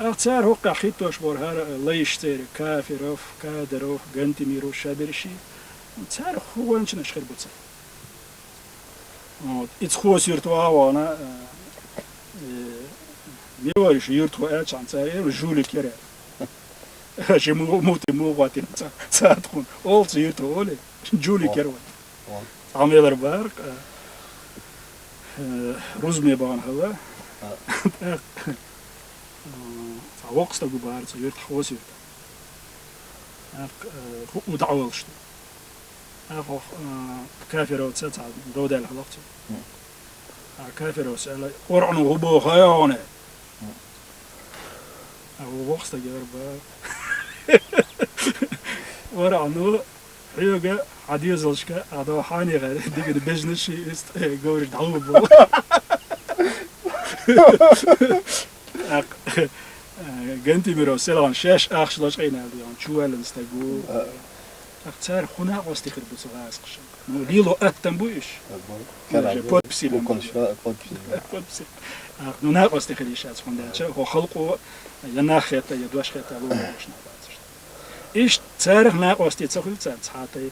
أختار هو قاخيتوش بورهار ليشتر كافروف كادروف جنتيميرو شادرشي تار هو نش نشخر بوتس إتس خوس يرتوا وانا ميورش يرتوا أتش عن تاري جولي كيرا جمو موتي مو واتين تاتكون أول يرتوا أولي جولي كيرا عميل بارك روزمي بان هلا وقت تقول بارد يرت خوس يرت ودعوالش أخو كافر وتسعة دودة الحلقة كافر وسأل قرعنو هبو خيانة أو وقت تجار با قرعنو حيوجا عديز الشكا هذا حاني غير ديك البزنس شيء است جورج دعوب جنتي ميرو سلام شاش أخشلاش قينا اليوم شو اللي نستجو أختار خنا واستخر بسواس قشن ليلو أتنبويش بود بسيل بود بسيل نونا واستخر يشاس خنا شو هو خلقه يناخيت يدوش خيت لو مش نبات إيش تاريخ نا واستيت سخل تسات حاتي